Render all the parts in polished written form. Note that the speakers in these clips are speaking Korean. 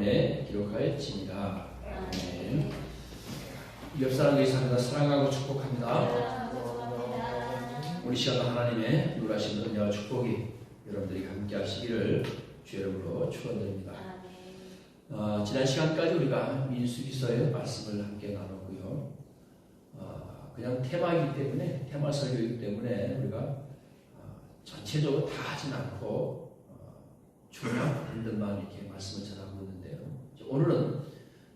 때문에 기록하였습니다. 아멘. 옆 사람에게 사랑하고 축복합니다. 우리 시간도 하나님의 놀라신 은혜와 축복이 여러분들이 함께 하시기를 주 이름으로 축원드립니다. 지난 시간까지 우리가 민수기서의 말씀을 함께 나눴고요. 그냥 테마이기 때문에, 테마 설교이기 때문에 우리가 전체적으로 다 하진 않고 중요한 부분들만 이렇게 말씀을 전하고 있는데요. 오늘은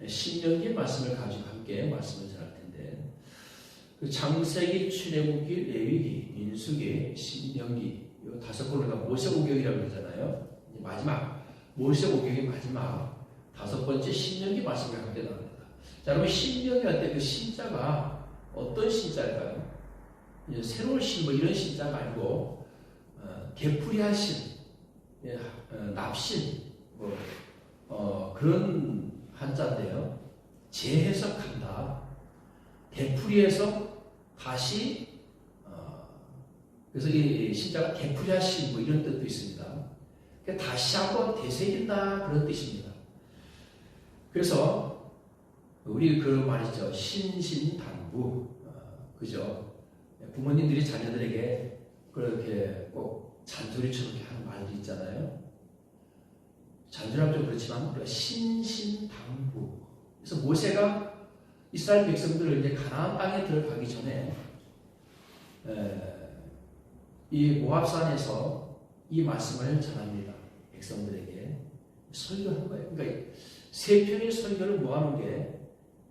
신명기 말씀을 가지고 함께 말씀을 전할 텐데, 그 창세기, 출애굽기, 레위기, 민수기, 신명기 이 다섯 번 우리가 모세오경이라고 그러잖아요. 마지막 모세오경의 마지막 다섯 번째 신명기 말씀을 함께 나눕니다. 자, 그러면 신명기 할 때 그 신자가 어떤 신자일까요? 이제 새로운 신 뭐 이런 신자가 아니고 되풀이한 신, 납신 그런 한자인데요. 재해석한다. 되풀이해서 다시 그래서 이 신자가 되풀이하신 뭐 이런 뜻도 있습니다. 그러니까 다시 한번 되새긴다 그런 뜻입니다. 그래서 우리 그 말이죠. 신신당부 그죠? 부모님들이 자녀들에게 그렇게 꼭 잔소리처럼 이렇게 하는 말도 있잖아요. 잔소리하면 좀 그렇지만 우리가 신신당부. 그래서 모세가 이스라엘 백성들을 이제 가나안 땅에 들어가기 전에 이 모압산에서 이 말씀을 전합니다. 백성들에게 설교한 거예요. 그러니까 세 편의 설교를 모아놓은 게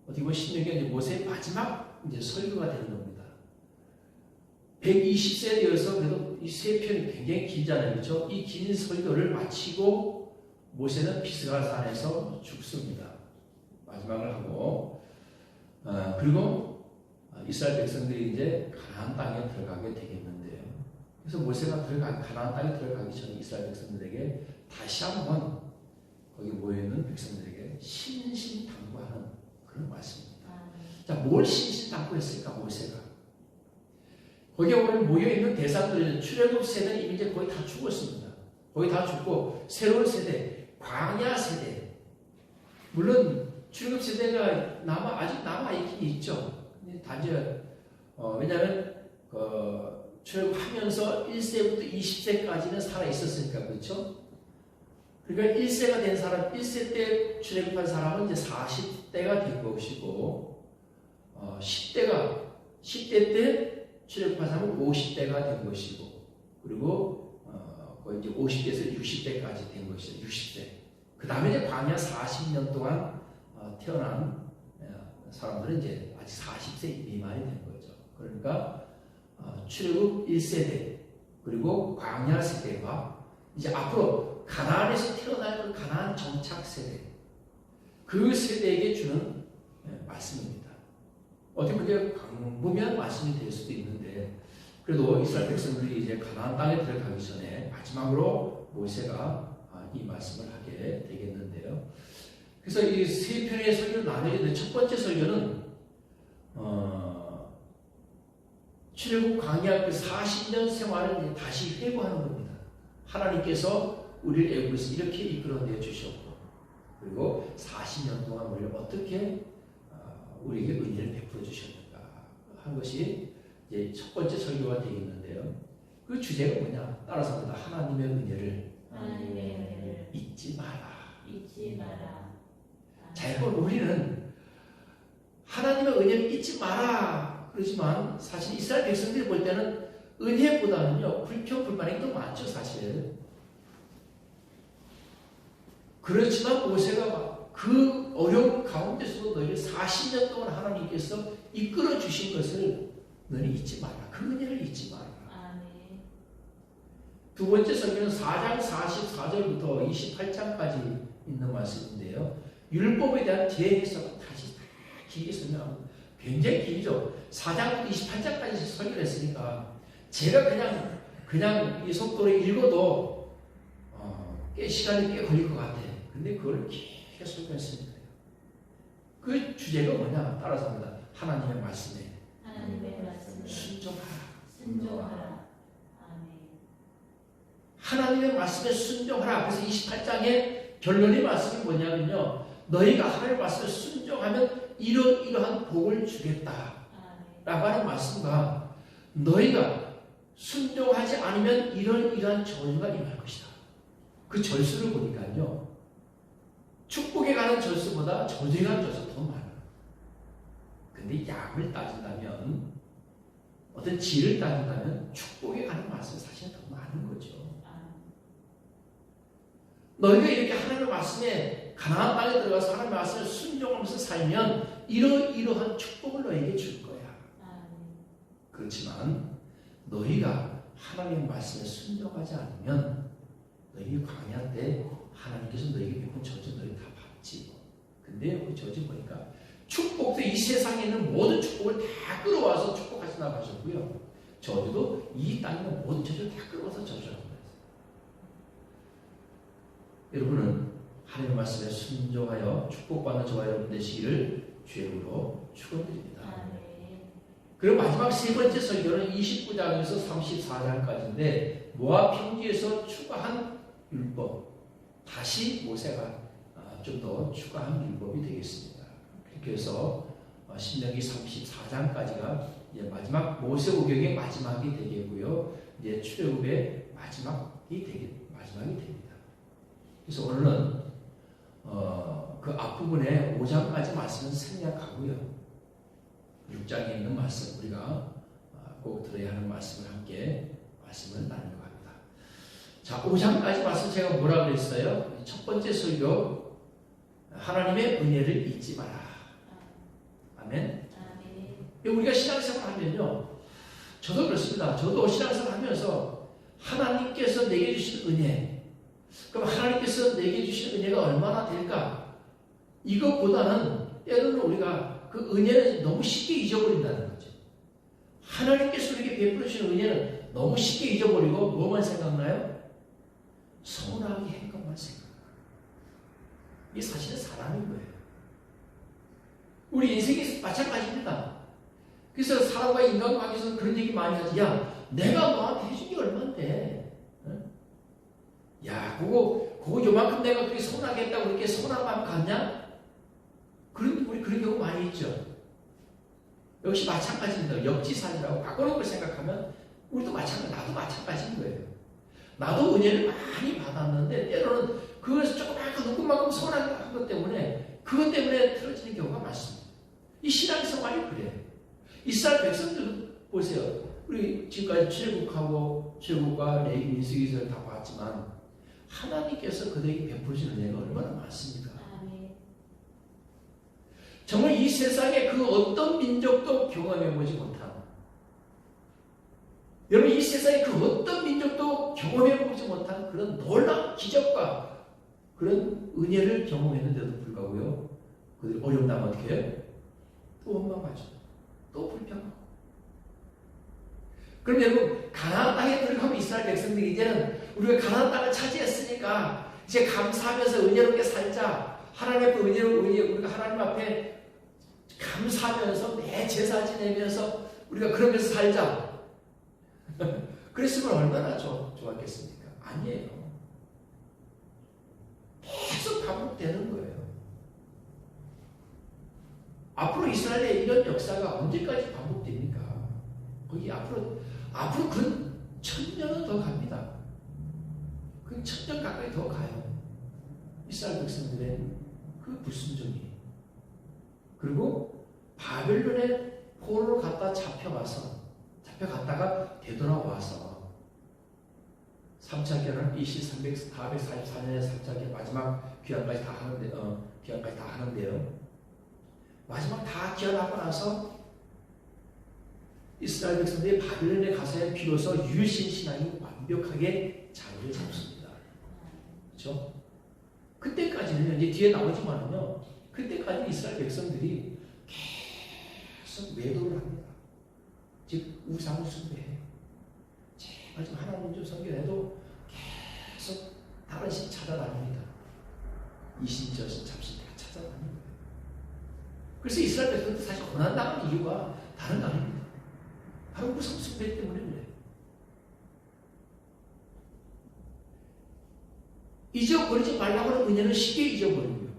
어떻게 보면 신명기가 모세의 마지막 이제 설교가 되는 겁니다. 120세 되어서 그래도 이 세 편이 굉장히 길잖아요. 그렇죠? 이 긴 설교를 마치고 모세는 피스갈산에서 죽습니다. 마지막을 하고 그리고 이스라엘 백성들이 이제 가나안 땅에 들어가게 되겠는데요. 그래서 모세가 가나안 땅에 들어가기 전에 이스라엘 백성들에게 다시 한번 거기 모여있는 백성들에게 신신당부하는 그런 말씀입니다. 자, 뭘 신신당부했을까 모세가? 거기에 오늘 모여있는 대상들은 출애굽 세대는 이미 이제 거의 다 죽었습니다. 거의 다 죽고 새로운 세대, 광야 세대, 물론 출애굽 세대가 아직 남아있긴 있죠. 단지 왜냐하면 출애굽하면서 1세부터 20세까지는 살아있었으니까 그렇죠. 그러니까 1세가 된 사람, 1세 때 출애굽한 사람은 이제 40대가 된 것이고 10대 때 출애굽한 사람은 50대가 된 것이고 그리고 거의 이제 50대에서 60대까지 된 것이죠. 60대. 그 다음에 이제 광야 40년 동안 태어난 사람들은 이제 아직 40세 미만이 된 거죠. 그러니까 출애굽 1세대 그리고 광야 세대와 이제 앞으로 가나안에서 태어날 그 가나안 정착 세대 그 세대에게 주는 말씀입니다. 어떻게 보면 광범위한 말씀이 될 수도 있는데 그래도 이스라엘 백성들이 이제 가나안 땅에 들어가기 전에 마지막으로 모세가 이 말씀을 하게 되겠는데요. 그래서 이 세 편의 설교를 나누는데 첫 번째 설교는 출애굽 광야 그 40년 생활을 다시 회고하는 겁니다. 하나님께서 우리를 애굽에서 이렇게 이끌어내 주셨고 그리고 40년 동안 우리를 어떻게 우리에게 은혜를 베풀어 주셨는가 한 것이 이제 첫 번째 설교가 되겠는데요. 그 주제가 뭐냐? 따라서 합니다. 하나님의 은혜를 잊지 마라. 자, 여러분 우리는 하나님의 은혜를 잊지 마라 그러지만 사실 이스라엘 백성들이 볼 때는 은혜보다는요 불평 불만이 더 많죠 사실. 그렇지만 모세가 그 어려운 가운데서도 너희를 40년 동안 하나님께서 이끌어 주신 것을 너희 잊지 마라. 그 은혜를 잊지 마라. 두 번째 설교는 4장 44절부터 28장까지 있는 말씀인데요. 율법에 대한 재해석을 다시 길게 설명합니다. 굉장히 길죠. 4장부터 28장까지 설교를 했으니까 제가 그냥 이 속도로 읽어도 시간이 꽤 걸릴 것 같아요. 근데 그걸 길게 설교했습니다. 그 주제가 뭐냐? 따라서 합니다. 하나님의 말씀에 순종하라. 하나님의 말씀에 순종하라. 그래서 28장에 결론의 말씀이 뭐냐면요. 너희가 하나님의 말씀을 순종하면 이러이러한 복을 주겠다. 라고 하는 말씀과 너희가 순종하지 않으면 이러이러한 저주가 임할 것이다. 그 절수를 보니까요. 축복에 가는 절수보다 저주에 가는 절수가 더 많아요. 근데 양을 따진다면 어떤 질을 따진다면 축복에 가는 말씀이 사실 더 많은 거죠. 너희가 이렇게 하나님의 말씀에 가나안 땅에 들어가서 하나님의 말씀을 순종하면서 살면 이러이러한 축복을 너희에게 줄 거야. 그렇지만 너희가 하나님의 말씀에 순종하지 않으면 너희 광야 때 하나님께서 너희에게 베푼 저주 너희 다 받지. 근데 여기 저주 보니까 축복도 이 세상에 있는 모든 축복을 다 끌어와서 축복하신다고 하셨고요. 저주도 이 땅에 있는 모든 저주를 다 끌어와서 저주라고 했어요. 여러분은 하나님의 말씀에 순종하여 축복받는 저와 여러분 되시기를 주님으로 축원드립니다. 그리고 마지막 세 번째 설교는 29장에서 34장까지인데 모압 평지에서 추가한 율법, 다시 모세가 좀 더 추가한 율법이 되겠습니다. 그래서 신명기 34장까지가 이제 마지막 모세 오경의 마지막이 되겠고요. 이제 출애굽의 마지막이 됩니다. 그래서 오늘은 그 앞부분에 5장까지 말씀은 생략하고요. 6장에 있는 말씀 우리가 꼭 들어야 하는 말씀을 함께 말씀을 나누려고 합니다. 자, 5장까지 말씀 제가 뭐라 그랬어요? 첫 번째 설교 하나님의 은혜를 잊지 마라. 아멘. 우리가 신앙생활 하면요. 저도 그렇습니다. 저도 신앙생활 하면서 하나님께서 내게 주신 은혜, 그럼 하나님께서 내게 주신 은혜가 얼마나 될까? 이것보다는 때로는 우리가 그 은혜를 너무 쉽게 잊어버린다는 거죠. 하나님께서 우리에게 베풀어 주신 은혜는 너무 쉽게 잊어버리고 뭐만 생각나요? 서운하게 한 것만 생각나요. 이게 사실은 사람인 거예요. 우리 인생이 마찬가지입니다. 그래서 사람과 인간관계에서 그런 얘기 많이 하지. 야, 내가 너한테 해준 게 얼만데? 응? 야, 그거 요만큼 내가 그렇게 서운하게 했다고 그렇게 서운한 마음 갖냐? 우리 그런 경우 많이 있죠. 역시 마찬가지입니다. 역지사지라고 바꿔놓고 생각하면 우리도 나도 마찬가지인 거예요. 나도 은혜를 많이 받았는데 때로는 그것을 조그맣고 누구만큼 서운하게 한 것 때문에 그것 때문에 틀어지는 경우가 많습니다. 이 신앙생활이 그래요. 이스라엘 백성들 보세요. 우리 지금까지 출애굽과 레위 민수기서를 다 봤지만 하나님께서 그들에게 베푸신 은혜가 얼마나 많습니까? 정말 이 세상에 그 어떤 민족도 경험해보지 못한, 여러분 이 세상에 그 어떤 민족도 경험해보지 못한 그런 놀라운 기적과 그런 은혜를 경험했는데도 불구하고요, 그들이 어려움 나면 어떻게 해요? 또 원망하죠. 또 불평하고. 그럼 여러분 가나안 땅에 들어가면 이스라엘 백성들이 이제는 우리가 가나안 땅을 차지했으니까 이제 감사하면서 은혜롭게 살자. 하나님의 그 우리가 하나님 앞에 감사하면서 매 제사 지내면서 우리가 그러면서 살자. 그랬으면 얼마나 좋았겠습니까? 아니에요. 계속 반복되는 거예요. 앞으로 이스라엘의 이런 역사가 언제까지 반복됩니까? 거기 앞으로 그 1000년은 더 갑니다. 그 1000년 가까이 더 가요. 이스라엘 백성들의 그 불순종이. 그리고 바벨론의 포로로 잡혀갔다가 되돌아와서 3차 결혼 BC 444년에 3차 결혼 마지막 귀환까지 다 하는데요. 마지막 다 귀환하고 나서 이스라엘 백성들이 바벨론에 가서 비로소 유신 신앙이 완벽하게 자리를 잡습니다. 그렇죠? 그때까지는 이제 뒤에 나오지만은요. 그때까지 이스라엘 백성들이 계속 외도를 합니다. 즉 우상을 숭배해요. 제발 좀 하나님 좀 섬겨내도 계속 다른 신 찾아다닙니다. 이신 저신 잡신 다 찾아다닙니다. 그래서 이스라엘 백성들 사실 고난당하는 이유가 다른 거 아닙니다. 바로 우상 숭배 때문에 그래요. 잊어버리지 말라고 하는 은혜는 쉽게 잊어버리고요.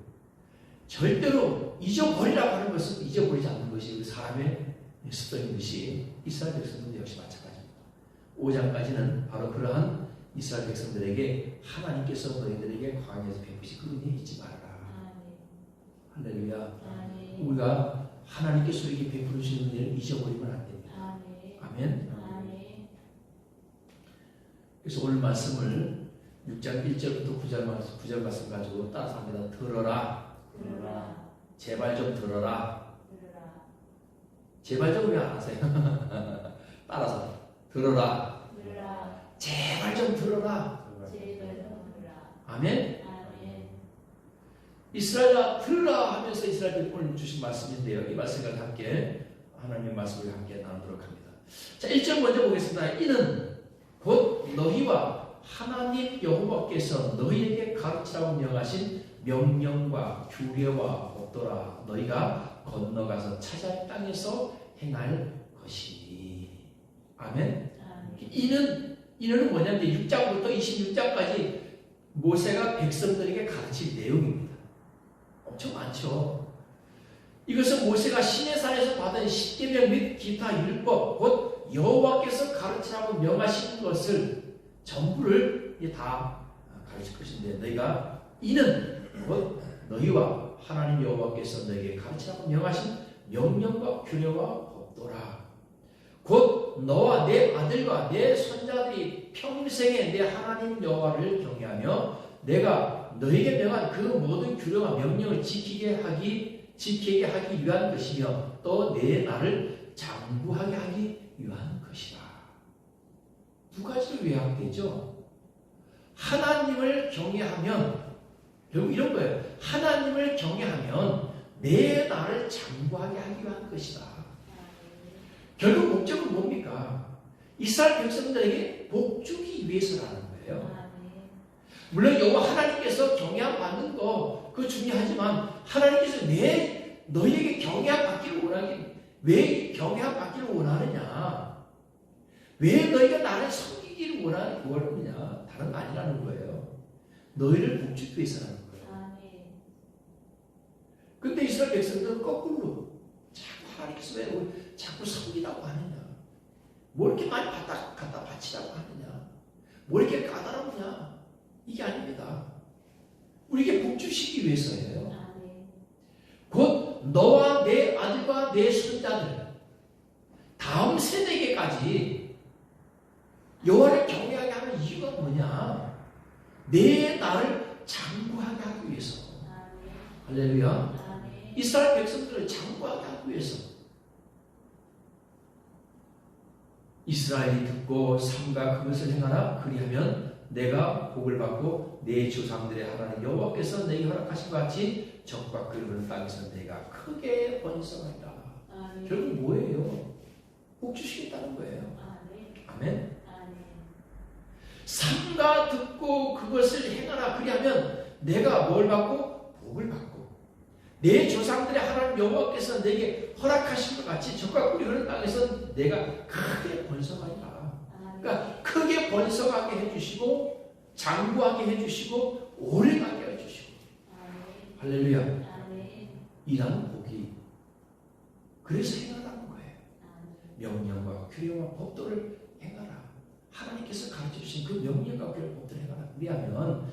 절대로 잊어버리라고 하는 것은 잊어버리지 않는 것이 사람의 습성인 것이 이스라엘 백성들도 역시 마찬가지입니다. 5장까지는 바로 그러한 이스라엘 백성들에게 하나님께서 너희들에게 광야에서 베푸신 그 은혜 잊지 말아라. 할렐루야. 우리가 하나님께서 우리에게 베푸신 은혜를 잊어버리면 안 됩니다. 아멘. 그래서 오늘 말씀을 6장 1절부터 9절 말씀 가지고 따라서 합니다. 들어라. 제발 좀 들어라. 제발 좀 왜 안 하세요? 따라서 들어라. 제발 좀 들어라. 아멘. 이스라엘아 들으라 하면서 이스라엘이 오늘 주신 말씀인데요. 이 말씀과 함께 하나님의 말씀을 함께 나누도록 합니다. 자, 1절 먼저 보겠습니다. 이는 곧 너희와 하나님 여호와께서 너희에게 가르치라고 명하신 명령과 규례와 법도라 너희가 건너가서 차지할 땅에서 행할 것이니. 아멘. 이는 뭐냐면 6장부터 26장까지 모세가 백성들에게 가르칠 내용입니다. 엄청 많죠. 이것은 모세가 시내산에서 받은 십계명 및 기타 율법 곧 여호와께서 가르치라고 명하신 것을 전부를 다 가르칠 것인데 너희가 이는 곧 너희와 하나님 여호와께서 너희에게 가르치라고 명하신 명령과 규례와 법도라. 곧 너와 내 아들과 내 손자들이 평생에 내 하나님 여호와를 경외하며 내가 너에게 명한 그 모든 규례와 명령을 지키게 하기 위한 것이며 또 내 나를 장구하게 하기 위한 것이다. 두 가지를 요약되죠. 하나님을 경외하면 결국 이런 거예요. 하나님을 경외하면 내 나를 장구하게 하기 위한 것이다. 결국 목적은 뭡니까? 이스라엘 백성들에게 복주기 위해서라는 거예요. 물론 여호와 하나님께서 경외함 받는 거 그거 중요하지만 하나님께서 너희에게 경외함 받기를 왜 경외함 받기를 원하느냐? 왜 너희가 나를 섬기기를 원하느냐? 다른 거 아니라는 거예요. 너희를 복주기 위해서라는 거예요. 근데 이스라엘 백성들은 거꾸로 자꾸 하나님께서 왜 자꾸 섬기라고 하느냐? 뭐 이렇게 많이 갖다 바치라고 하느냐? 뭐 이렇게 까다롭냐? 이게 아닙니다. 우리에게 복 주시기 위해서예요. 곧 너와 내 아들과 내 손자들 다음 세대에게까지 여호와를 경외하게 하는 이유가 뭐냐? 내 나를 장구하게 하기 위해서. 할렐루야. 이스라엘 백성들을 장구하게 하기 위해서. 이스라엘이 듣고 삼가 그것을 행하라. 그리하면 내가 복을 받고 내 조상들의 하나님 여호와께서 내게 허락하신 것 같이 적과 끓는 땅에서 내가 크게 번성하리라. 결국 뭐예요? 복 주시겠다는 거예요. 아멘. 삼가 듣고 그것을 행하라. 그리하면 내가 뭘 받고? 복을 받고 내 조상들의 하나님 여호와께서 내게 허락하신 것 같이 적과 꿀이 흐르는 땅에서 내가 크게 번성하리라. 그러니까 크게 번성하게 해주시고 장구하게 해주시고 오래가게 해주시고. 할렐루야. 이라는 복이 그래서 행하라는 거예요. 명령과 규례와 법도를 행하라. 하나님께서 가르쳐주신 그 명령과 규례와 법도를 행하라. 그리하면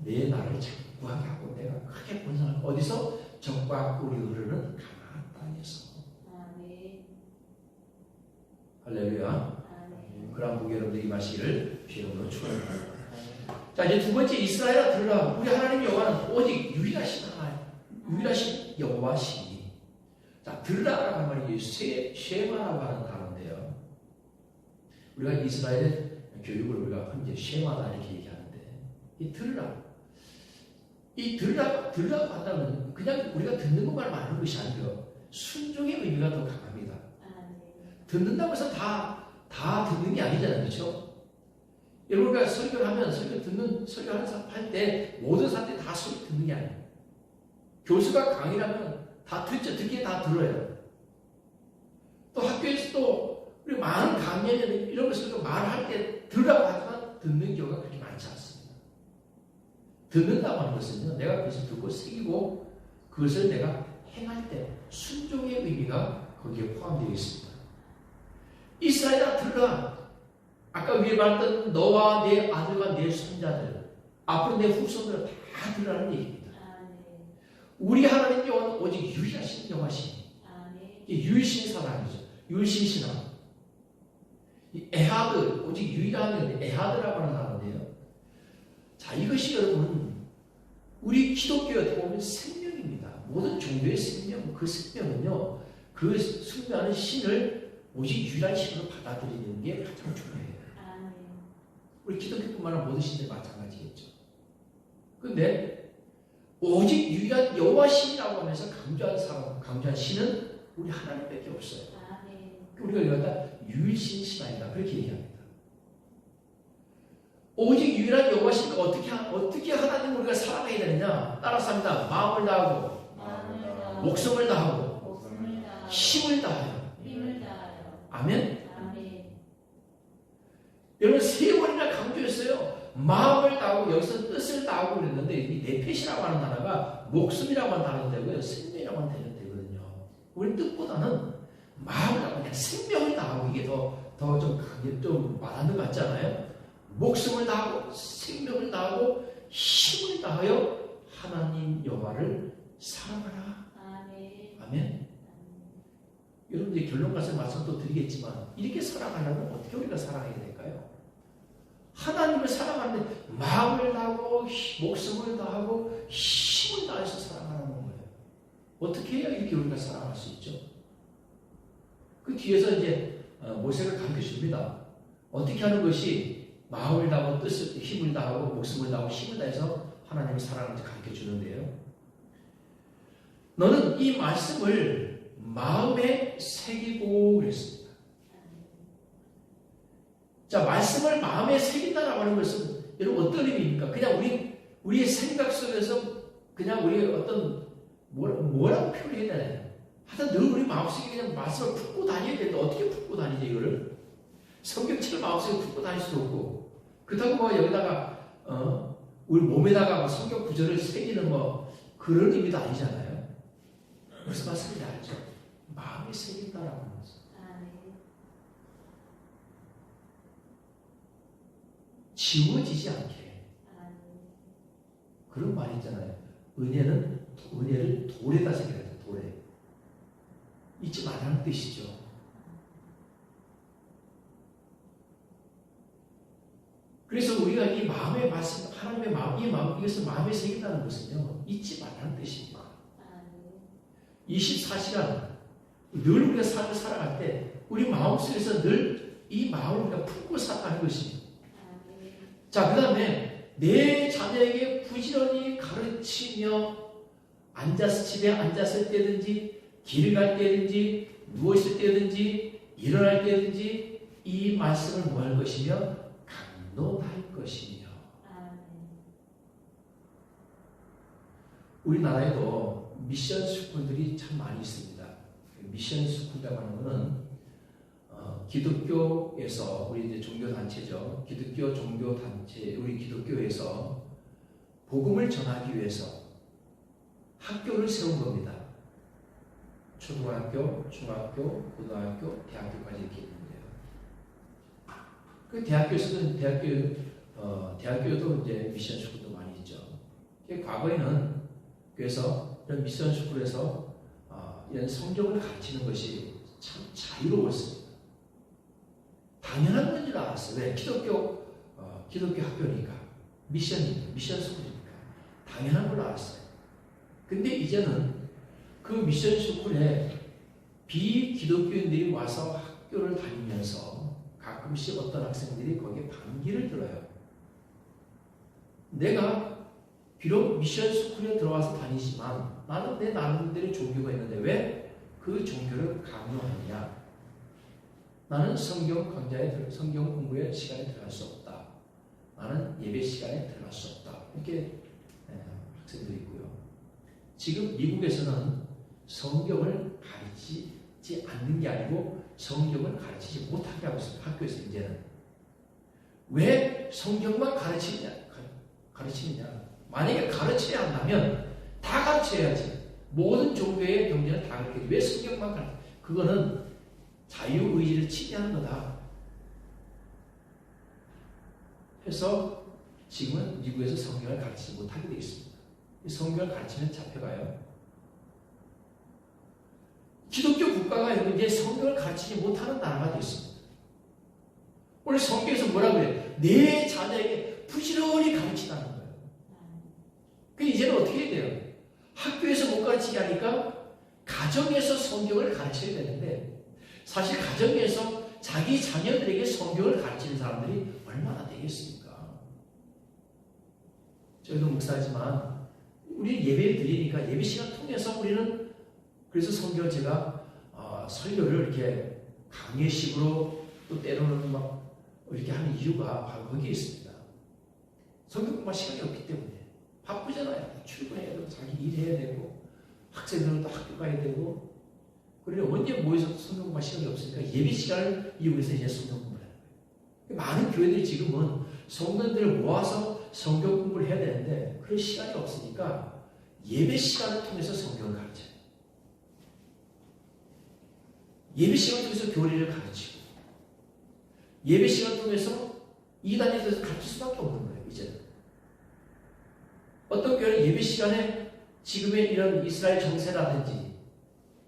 내 나를 장구하게 하고 내가 크게 번성할 어디서? 적과 꿀이 흐르는 가나안 땅에서. 할렐루야. 그런 복이 여러분들이 마시기를 주님으로 축원합니다. 자, 이제 두 번째 이스라엘아 들으라. 우리 하나님 여호와는 오직 유일하신 하나님, 유일하신 여호와시니. 자, 들으라라고 하는 말이 쉐마라고 하는 단어인데요. 우리가 이스라엘의 교육을 우리가 현재 쉐마다 이렇게 얘기하는데 이 들으라. 이 들으라고 한다면 그냥 우리가 듣는 것만 아는 것이 아니고요. 순종의 의미가 더 강합니다. 듣는다고 해서 다 듣는 게 아니잖아요. 그렇죠? 여러분가 설교를 하면 설교하는 사람 할 때 모든 사람들이 다 소리 듣는 게 아니에요. 교수가 강의라면 다 듣기에 다 들어요. 또 학교에서 또 우리 많은 강연이나 이런 것을 말할 때 들으라고 하지만 듣는 경우가 그렇게 많지 않습니다. 듣는다고 하는 것은요, 내가 그것을 듣고 새기고 그것을 내가 행할 때 순종의 의미가 거기에 포함되어 있습니다. 이스라엘아 들으라. 아까 위에 말했던 너와 내 아들과 내 손자들, 앞으로 내 후손들은 다 들으라는 얘기입니다. 우리 하나님 여호와는 오직 유일하신 여호와시니, 유일신 사랑이죠. 유일신 신앙. 에하드, 오직 유일한 에하드라고 하는 단어인데요. 자, 이것이 여러분 우리 기독교에 어떻게 보면 생명입니다. 모든 종교의 생명, 그 생명은요, 그 숭배하는 신을 오직 유일한 신으로 받아들이는 게 가장 중요해요. 우리 기독교뿐만 아니라 모든 신들 마찬가지겠죠. 그런데 오직 유일한 여호와 신이라고 하면서 강조한 신은 우리 하나님밖에 없어요. 우리가 이러다 유일신 신앙이다 그렇게 얘기합니다. 오직 유일한 여호와 신을 어떻게 하나님을 우리가 사랑해야 되느냐? 따라서 합니다. 마음을 다하고, 목숨을 다하고, 힘을 다하여. 아멘. 여러분 세 번이나 강조했어요. 마음을 다하고, 여기서 뜻을 다하고 그랬는데 이 네펫이라고 하는 단어가 목숨이라고 하는 단어인데고요, 생명이라고 하는 단어가 되거든요. 우리 뜻보다는 마음을 다하고 그냥 생명을 다하고, 이게 더 좀 와닿는 것 같지 않아요? 목숨을 다하고 생명을 다하고 힘을 다하여 하나님 여호와를 사랑하라. 아멘. 여러분 이제 결론 가서 말씀 또 드리겠지만, 이렇게 사랑하려면 어떻게 우리가 사랑해야 될까요? 하나님을 사랑하는데 마음을 다하고 목숨을 다하고 힘을 다해서 사랑하는 거예요. 어떻게 해야 이렇게 우리가 사랑할 수 있죠? 그 뒤에서 이제 모세를 가르쳐 줍니다. 어떻게 하는 것이 마음을 다하고 뜻을, 힘을 다하고 목숨을 다하고 힘을 다해서 하나님을 사랑하는지 가르쳐 주는데요. 너는 이 말씀을 마음에 새기고 그랬습니다. 자, 말씀을 마음에 새긴다라고 하는 것은 여러분 어떤 의미입니까? 그냥 우리의 생각 속에서 그냥 우리의 어떤 뭐라고 표현해야 되나요? 하여튼 늘 우리 마음속에 그냥 말씀을 품고 다녀야 되는데 어떻게 품고 다니죠, 이거를? 성경책을 마음속에 품고 다닐 수도 없고, 그렇다고 뭐 여기다가 우리 몸에다가 뭐 성경 구절을 새기는 뭐 그런 의미도 아니잖아요. 무슨 말씀인지 알죠? 마음에 새긴다라고 하는 거죠. 지워지지 않게. 그런 말이 있잖아요. 은혜를 돌에다 새겨야 돼요. 돌에. 잊지 말라는 뜻이죠. 그래서 우리가 이 마음의 말씀, 하나님의 마음, 이것을 마음에 새긴다는 것은요, 잊지 말라는 뜻입니다. 24시간 늘 우리가 삶을 살아갈 때 우리 마음속에서 늘 이 마음을 우리가 품고 살아가는 것입니다. 자, 그 다음에 내 자녀에게 부지런히 가르치며 집에 앉았을 때든지 길을 갈 때든지 누워있을 때든지 일어날 때든지 이 말씀을 뭐 할 것이며 강론할 것이며. 우리나라에도 미션 스쿨들이 참 많이 있습니다. 미션 스쿨이라고 하는 것은 기독교에서, 우리 이제 종교단체죠. 기독교 종교단체, 우리 기독교에서 복음을 전하기 위해서 학교를 세운 겁니다. 초등학교, 중학교, 고등학교, 대학교까지 이렇게 있는데요. 그 대학교에서도 대학교도 이제 미션 스쿨도 많이 있죠. 과거에는 그래서 이런 미션 스쿨에서 이런 성경을 가르치는 것이 참 자유로웠습니다. 당연한 건 줄 알았어요. 왜? 기독교 학교니까, 미션이니까, 미션 스쿨이니까 당연한 걸 알았어요. 근데 이제는 그 미션 스쿨에 비기독교인들이 와서 학교를 다니면서 가끔씩 어떤 학생들이 거기에 반기를 들어요. 내가 비록 미션 스쿨에 들어와서 다니지만 나는 내 나름대로 종교가 있는데 왜 그 종교를 강요하느냐? 나는 성경 공부의 시간에 들어갈 수 없다. 나는 예배 시간에 들어갈 수 없다. 이렇게 학생들이 있고요. 지금 미국에서는 성경을 가르치지 않는 게 아니고 성경을 가르치지 못하게 하고 있습니다. 학교에서 이제는. 왜 성경만 가르치느냐? 만약에 가르쳐야 한다면 다 가르쳐야지. 모든 종교의 경제는 다 그렇게. 왜 성경만 가르쳐? 그거는 자유의지를 침해하는 거다. 그래서 지금은 미국에서 성경을 가르치지 못하게 되어 있습니다. 성경을 가르치면 잡혀가요. 기독교 국가가 여러분 이제 성경을 가르치지 못하는 나라가 되었습니다. 원래 성경에서 뭐라고 해요? 내 자녀에게 부지런히 가르치라는 거예요. 그 이제는 어떻게 해야 돼요? 학교에서 못 가르치게 하니까 가정에서 성경을 가르쳐야 되는데 사실 가정에서 자기 자녀들에게 성경을 가르치는 사람들이 얼마나 되겠습니까? 저희도 목사지만 우리는 예배를 드리니까 예배 시간 통해서 우리는 그래서 성경을 제가 설교를 이렇게 강의식으로 또 때로는 막 이렇게 하는 이유가 바로 거기에 있습니다. 성경 공부할 시간이 없기 때문에 바쁘잖아요. 출근해야 되고 자기 일해야 되고 학생들은 또 학교 가야 되고 그러니 언제 모여서 성경 공부할 시간이 없으니까 예배 시간을 이용해서 이제 성경 공부를 하는 거예요. 많은 교회들이 지금은 성도들을 모아서 성경 공부를 해야 되는데 그런 시간이 없으니까 예배 시간을 통해서 성경을 가르쳐요. 예배 시간을 통해서 교리를 가르치고 예배 시간을 통해서 이단에 대해서 가르칠 수밖에 없는 거예요. 이제는 어떤 교회는 예배 시간에 지금의 이런 이스라엘 정세라든지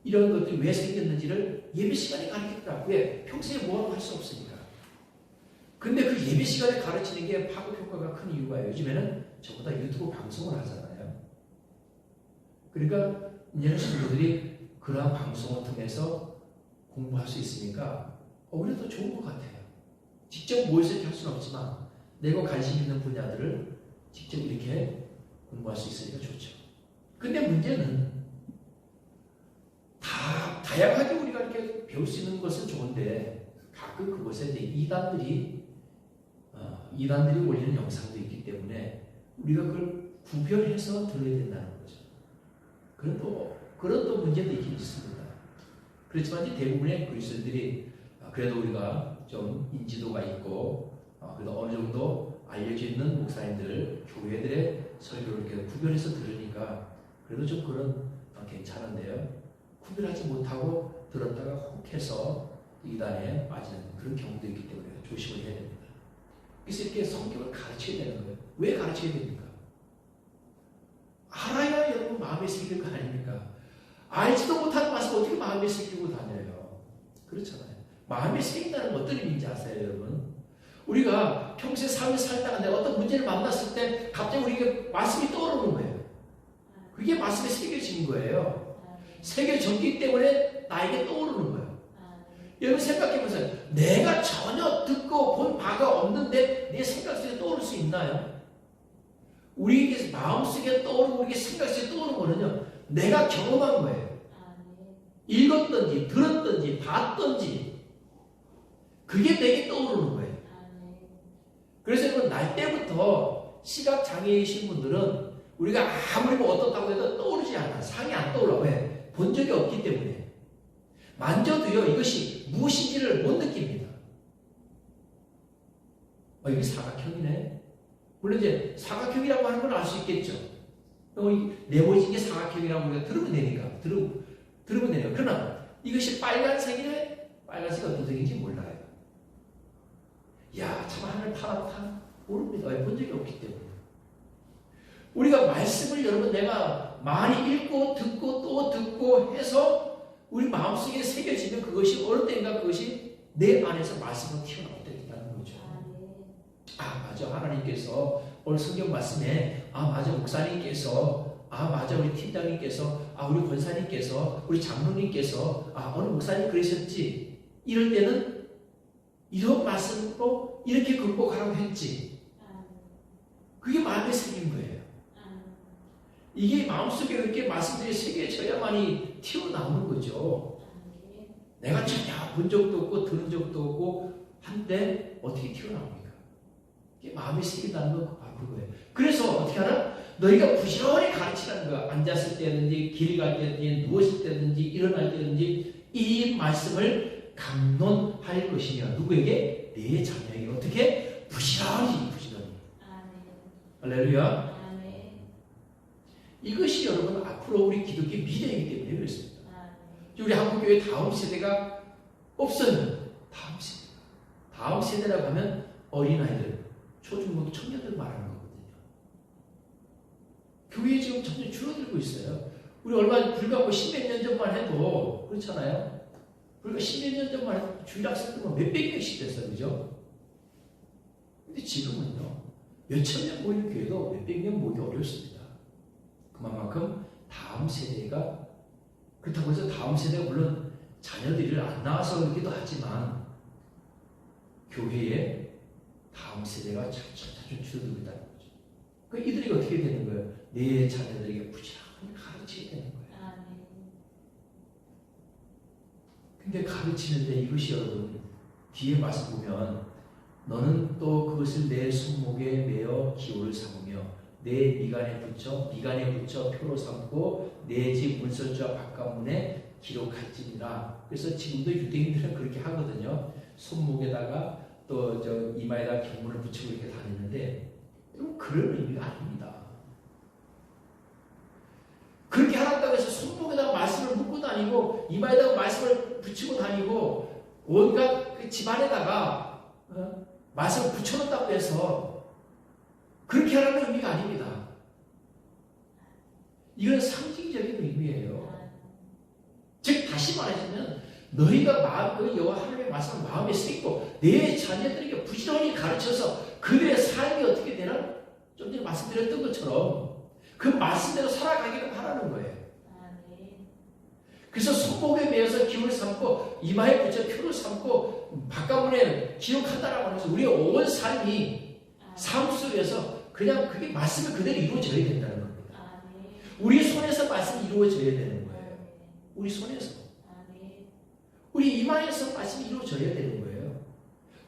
이런 것들이 왜 생겼는지를 예배 시간에 가르치더라고요. 왜? 평소에 뭐하고 할 수 없으니까. 근데 그 예배 시간에 가르치는 게 파급 효과가 큰 이유가 요즘에는 전부 다 유튜브 방송을 하잖아요. 그러니까 이제는 성도들이 그러한 방송을 통해서 공부할 수 있으니까 오히려 더 좋은 것 같아요. 직접 모여서 이렇게 할 수는 없지만 내가 관심 있는 분야들을 직접 이렇게 공부할 수 있으니까 좋죠. 근데 문제는 다양하게 우리가 이렇게 배울 수 있는 것은 좋은데 가끔 그곳에 이제 이단들이 올리는 영상도 있기 때문에 우리가 그걸 구별해서 들어야 된다는 거죠. 그런 또 문제도 있긴 있습니다. 그렇지만 이제 대부분의 그리스도인들이 그래도 우리가 좀 인지도가 있고 그래도 어느 정도 알려져 있는 목사님들, 교회들의 설교를 이렇게 구별해서 들으니까 그래도 좀 그런 괜찮은데요. 구별하지 못하고 들었다가 혹해서 이단에 빠지는 그런 경우도 있기 때문에 조심을 해야 됩니다. 그래서 이렇게 성경을 가르쳐야 되는 거예요. 왜 가르쳐야 됩니까? 알아야 여러분 마음에 새길 거 아닙니까? 알지도 못하는 말씀 어떻게 마음에 새기고 다녀요? 그렇잖아요. 마음에 새긴다는 건 어떤 의미인지 아세요, 여러분? 우리가 평소에 삶을 살다가 내가 어떤 문제를 만났을 때 갑자기 우리에게 말씀이 떠오르는 거예요. 그게 말씀에 새겨지는 거예요. 새겨졌기 때문에 나에게 떠오르는 거예요. 여러분 생각해보세요. 내가 전혀 듣고 본 바가 없는데 내 생각 속에 떠오를 수 있나요? 우리에게 마음속에 떠오르고 우리에게 생각 속에 떠오르는 거는요. 내가 경험한 거예요. 읽었든지 들었든지 봤든지 그게 내게 떠오르는 거예요. 그래서 여러분 날 때부터 시각장애이신 분들은 우리가 아무리 뭐 어떻다고 해도 떠오르지 않아. 상이 안 떠올라. 왜? 본 적이 없기 때문에. 만져도요 이것이 무엇인지를 못 느낍니다. 이게 사각형이네. 물론 이제 사각형이라고 하는 걸 알 수 있겠죠. 네모진 게 사각형이라고 우리가 들으면 되니까. 들으면 되니까. 그러나 이것이 빨간색이네. 빨간색이 어떤 색인지 몰라요. 야, 참 하늘 파랗다. 모릅니다. 왜? 본 적이 없기 때문에. 우리가 말씀을 여러분 내가 많이 읽고 듣고 또 듣고 해서 우리 마음속에 새겨지면 그것이 어느 때인가 그것이 내 안에서 말씀으로 튀어나올 때 있다는 거죠. 맞아. 하나님께서 오늘 성경 말씀에 맞아. 목사님께서 맞아. 우리 팀장님께서 우리 권사님께서 우리 장로님께서 어느 목사님 그러셨지. 이럴 때는 이런 말씀으로 이렇게 극복하라고 했지. 그게 마음에 새긴 거예요. 이게 마음속에 이렇게 말씀들이 새겨져야만이 튀어나오는 거죠. 내가 전혀 본 적도 없고 들은 적도 없고 한데 어떻게 튀어나옵니까? 이게 마음에 새긴다는 건 바로 그거예요. 그래서 어떻게 하나? 너희가 부지런히 가르치라는 거야. 앉았을 때든지 길 갈 때든지 누웠을 때든지 일어날 때든지 이 말씀을 강론할 것이며 누구에게? 내 자녀에게 어떻게? 부지런히. 할렐루야. 이것이 여러분 앞으로 우리 기독교의 미래이기 때문에 그렇습니다. 우리 한국교회 다음 세대가 없어요. 다음 세대라고 하면 어린아이들, 초중고 청년들 말하는 거거든요. 교회 지금 점점 줄어들고 있어요. 우리 불과 뭐 10몇 년 전만 해도 그렇잖아요. 불과 10몇 년 전만 해도 주일 학생들 몇백 명씩 됐어요. 그죠? 근데 지금은요. 몇천 명 모이는 교회도 몇백 명 모이기 어렵습니다. 그만큼 다음 세대가 그렇다고 해서 다음 세대가 물론 자녀들이 안 나와서 그렇기도 하지만 교회에 다음 세대가 차츰 줄어들고 있다는 거죠. 그 이들이 어떻게 되는 거예요? 내 자녀들에게 부지런히 가르쳐야 되는 거예요. 근데 가르치는데 이것이 여러분 뒤에 말씀 보면 너는 또 그것을 내 손목에 매어 기호를 삼으며 내 미간에 붙여 표로 삼고 내 집 문설주와 바깥문에 기록할지니라. 그래서 지금도 유대인들은 그렇게 하거든요. 손목에다가 또 이마에다 경문을 붙이고 이렇게 다니는데 그런 의미가 아닙니다. 그렇게 하란다고 해서 손목에다가 말씀을 묶고 다니고 이마에다가 말씀을 붙이고 다니고 온갖 그 집안에다가 말씀을 붙여놓는다고 해서 그렇게 하라는 의미가 아닙니다. 이건 상징적인 의미예요. 즉 다시 말하자면 너희가 여호와 하나님의 말씀을 마음에 새기고 내 자녀들에게 부지런히 가르쳐서 그들의 삶이 어떻게 되나? 좀 전에 말씀드렸던 것처럼 그 말씀대로 살아가기를 하라는 거예요. 그래서 손목에 매어서 기호를 삼고 이마에 붙여 표를 삼고 바깥문에 기록한다라고 해서 우리의 온 삶이 삶 속에서 그냥 그게 말씀이 그대로 이루어져야 된다는 겁니다. 우리 손에서 말씀이 이루어져야 되는 거예요. 우리 손에서. 우리 이마에서 말씀이 이루어져야 되는 거예요.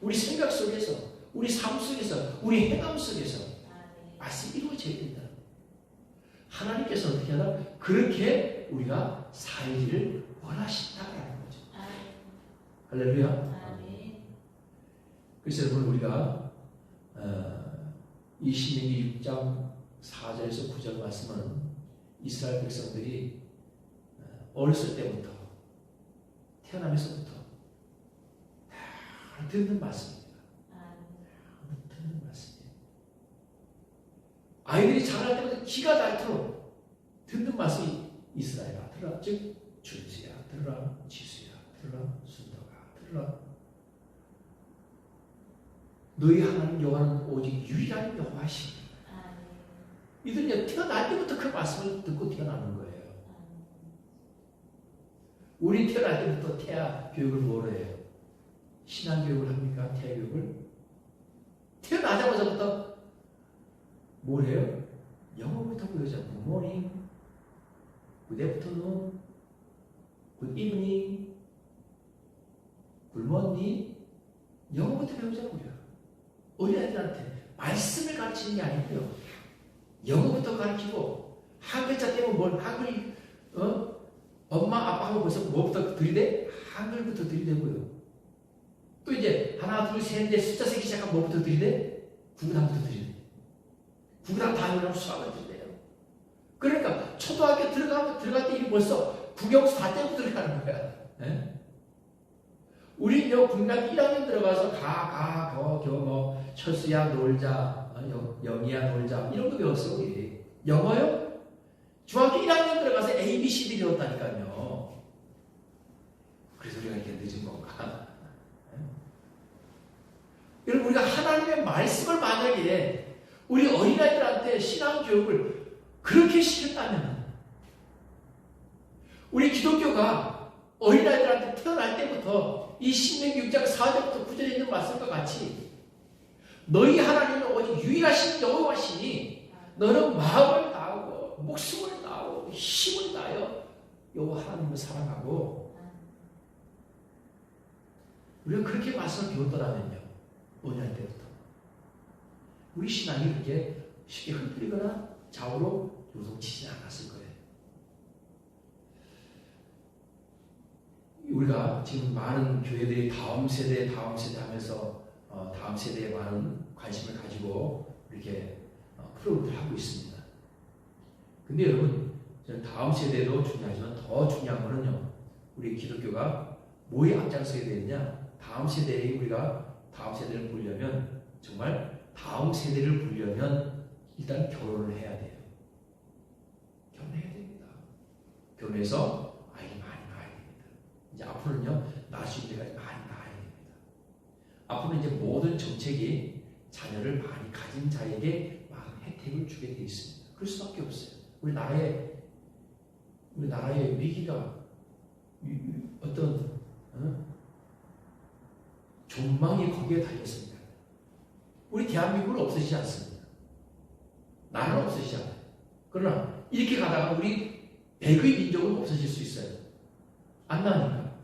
우리 생각 속에서, 우리 삶 속에서, 우리 행함 속에서 말씀이 이루어져야 된다. 하나님께서 어떻게 하나? 그렇게 우리가 살기를 원하신다라는 거죠. 할렐루야. 그래서 여러분 우리가 이 신명기 6장 4절에서 9절 말씀은 이스라엘 백성들이 어렸을 때부터 태어나면서부터 다 듣는 말씀입니다. 듣는 말씀이에요. 아이들이 자랄 때부터 귀가 닳도록 듣는 말씀이 이스라엘아 들으라. 즉 준수야 들으라. 지수야 들으라. 순덕아 들으라. 너희 하나님 여호와는 오직 유일한 여호와시니. 이들은 태어날 때부터 그 말씀을 듣고 태어나는 거예요. 우리 태어날 때부터 태아 교육을 뭐로 해요? 신앙 교육을 합니까? 태아 교육을? 태어나자마자부터 뭘 해요? 영어부터 배우죠. Good morning, good afternoon, good evening, good morning. 영어부터 배우자고요. 어린아이들한테 말씀을 가르치는 게 아니고요. 영어부터 가르치고 한 글자 때문에 뭘 한글 엄마 아빠하고 벌써 뭐부터 들이대? 한글부터 들이대고요. 또 이제 하나 둘 셋 넷 숫자 세기 시작하면 뭐부터 들이대? 구구단부터 들이대. 구구단 다음이라면 수학을 들이대요. 그러니까 초등학교 들어갈 때 이미 벌써 국영수 다 떼고 들어가는 거야. 네? 우리 국락이 1학년 들어가서 뭐 철수야 놀자, 영희야 놀자 이런 거 배웠어 우리. 영어요? 중학교 1학년 들어가서 A, B, C, D 배웠다니까요. 그래서 우리가 이렇게 늦은 건가? 여러분 우리가 하나님의 말씀을 만약에 우리 어린아이들한테 신앙교육을 그렇게 시켰다면 우리 기독교가 어린아이들한테 태어날 때부터 이 신명기 6장 4절부터 9절에 있는 말씀과 같이 너희 하나님은 오직 유일하신 여호와시니 너는 마음을 다하고 목숨을 다하고 힘을 다하여 여호와 하나님을 사랑하고 우리가 그렇게 말씀을 배웠더라면요 어린아이 때부터 우리 신앙이 그렇게 쉽게 흔들리거나 좌우로 요동치지 않았을 거예요. 우리가 지금 많은 교회들이 다음 세대 하면서 다음 세대에 많은 관심을 가지고 이렇게 프로그램을 하고 있습니다. 근데 여러분, 저는 다음 세대도 중요하지만 더 중요한 거는요, 우리 기독교가 뭐에 앞장서야 되느냐? 다음 세대에 우리가 다음 세대를 보려면, 정말 다음 세대를 보려면 일단 결혼을 해야 돼요. 결혼해야 됩니다. 결혼해서 아이를 많이 낳아야 됩니다. 이제 앞으로는요, 낳을 수 있는 데까지 많이 낳아야 됩니다. 앞으로는 이제 모든 정책이 자녀를 많이 가진 자에게 많은 혜택을 주게 되어 있습니다. 그럴 수밖에 없어요. 우리 나라의 위기가 어떤 존망이 거기에 달렸습니다. 우리 대한민국은 없어지지 않습니다. 나라는 없어지지 않아요. 그러나 이렇게 가다가 우리 백의 민족은 없어질 수 있어요. 안 나니까.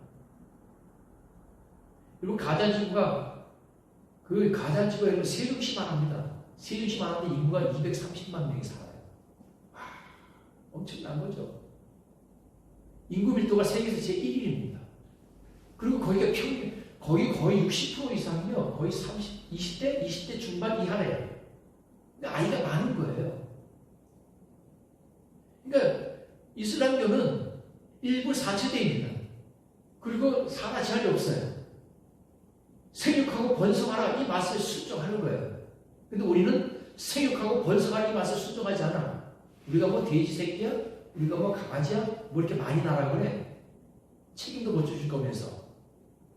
그리고 가자지구가 세종시만 합니다. 세종시만 하는데 인구가 230만 명이 살아요. 와, 엄청난 거죠. 인구 밀도가 세계에서 제1위입니다. 그리고 거기가 거의 60% 이상이요. 거의 20대 중반 이하래요. 근데 아이가 많은 거예요. 그러니까 이슬람교는 일부 사체대입니다. 그리고 사가지할이 없어요. 생육하고 번성하라 이 맛을 순종하는 거예요. 근데 우리는 생육하고 번성하라 이 맛을 순종하지 않아. 우리가 뭐 돼지 새끼야? 우리가 뭐 강아지야? 뭐 이렇게 많이 나라고 그래? 책임도 못 주실 거면서.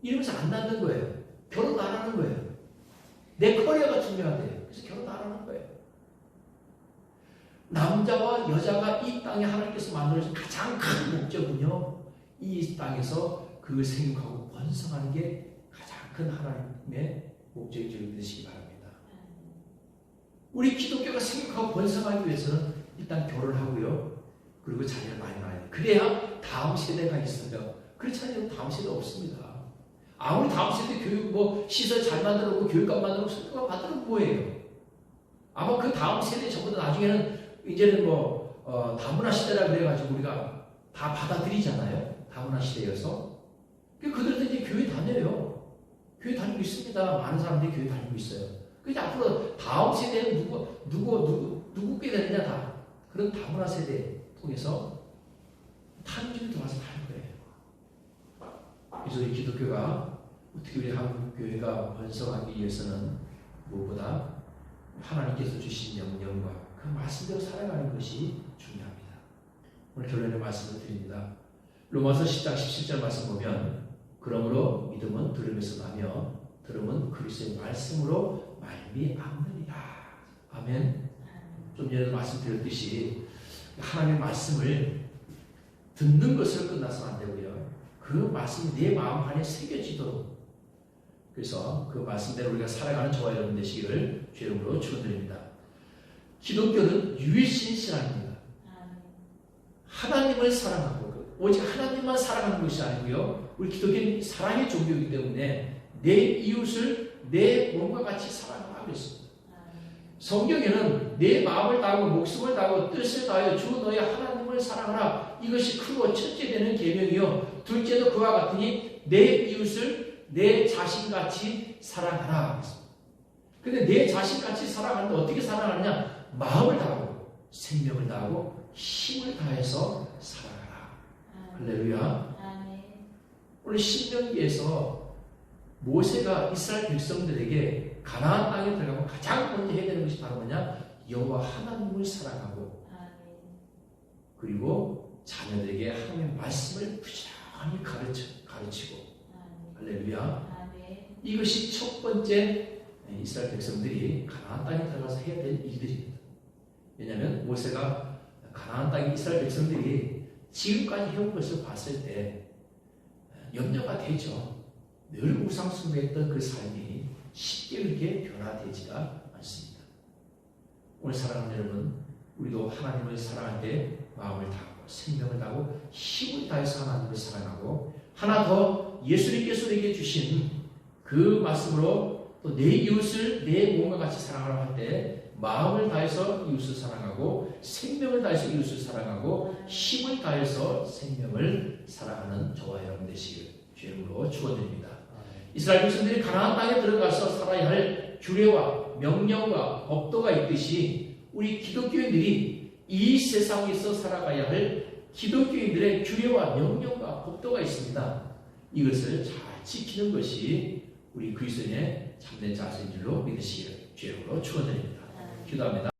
이러면서 안 낳는 거예요. 결혼도 안 하는 거예요. 내 커리어가 중요하대요. 그래서 결혼 안 하는 거예요. 남자와 여자가 이 땅에 하나님께서 만들어진 가장 큰 목적은요, 이 땅에서 그 생육하고 번성하는 게 가장 큰 하나님의 목적이 되시기 바랍니다. 우리 기독교가 생육하고 번성하기 위해서는 일단 결혼하고요, 그리고 자녀를 많이 낳아야 돼요. 그래야 다음 세대가 있어요. 그렇지 않으면 다음 세대 없습니다. 아무리 다음 세대 교육 시설 잘 만들어놓고 교육감 만들어놓고 성교가 받으면 뭐예요? 아마 그 다음 세대 전부 다 나중에는 이제는 다문화 시대라 그래가지고 우리가 다 받아들이잖아요. 다문화 시대여서. 그들도 이제 교회 다녀요. 교회 다니고 있습니다. 많은 사람들이 교회 다니고 있어요. 그래서 앞으로 다음 세대는 누구께 되느냐 다. 그런 다문화 세대 통해서 탄주를 들어와서 할 거예요. 그래서 우리 기독교가 어떻게 우리 한국 교회가 번성하기 위해서는 무엇보다 하나님께서 주신 명령과 그 말씀대로 살아가는 것이 중요합니다. 오늘 결론의 말씀을 드립니다. 로마서 10장 17절 말씀 보면, 그러므로 믿음은 들음에서 나며 들음은 그리스도의 말씀으로 말미암느니라. 아멘. 좀 전에 말씀드렸듯이 하나님의 말씀을 듣는 것을 끝나서는 안 되고요, 그 말씀이 내 마음 안에 새겨지도록, 그래서 그 말씀대로 우리가 살아가는 저와 여러분 되시기를 주의 이름으로 축원드립니다. 기독교는 유일신 신앙입니다. 하나님을 사랑하고 오직 하나님만 사랑하는 것이 아니고요, 우리 기독교는 사랑의 종교이기 때문에 내 이웃을 내 몸과 같이 사랑하라 그랬습니다. 성경에는 내 마음을 다하고 목숨을 다하고 뜻을 다하여 주 너의 하나님을 사랑하라, 이것이 크고 첫째 되는 계명이요 둘째도 그와 같으니 내 이웃을 내 자신같이 사랑하라. 근데 내 자신같이 사랑하는데 어떻게 사랑하느냐? 마음을 다하고 생명을 다하고 힘을 다해서 사랑하라. 할렐루야. 오늘 신명기에서 모세가 이스라엘 백성들에게 가나안 땅에 들어가면 가장 먼저 해야 되는 것이 바로 뭐냐? 여호와 하나님을 사랑하고 그리고 자녀들에게 하나님의 말씀을 부지런히 가르치고 할렐루야. 이것이 첫 번째 이스라엘 백성들이 가나안 땅에 들어가서 해야 될 일들입니다. 왜냐하면 모세가 가나안 땅에 이스라엘 백성들이 지금까지 해온 것을 봤을 때 염려가 되죠. 늘 우상 숭배했던 그 삶이 쉽게 그렇게 변화되지가 않습니다. 오늘 사랑하는 여러분, 우리도 하나님을 사랑할 때 마음을 다하고 생명을 다하고 힘을 다해서 하나님을 사랑하고, 하나 더 예수님께서 우리에게 주신 그 말씀으로 또 내 이웃을 내 몸과 같이 사랑하라고 할 때 마음을 다해서 이웃을 사랑하고 생명을 다해서 이웃을 사랑하고 힘을 다해서 생명을 사랑하는 저와 여러분 되시길 주의 이름으로 축원드립니다. 이스라엘 백성들이 가나안 땅에 들어가서 살아야 할 규례와 명령과 법도가 있듯이 우리 기독교인들이 이 세상에서 살아가야 할 기독교인들의 규례와 명령과 법도가 있습니다. 이것을 잘 지키는 것이 우리 그리스도인의 참된 자세인 줄로 믿으시기를 주의 이름으로 축원드립니다. 기도합니다.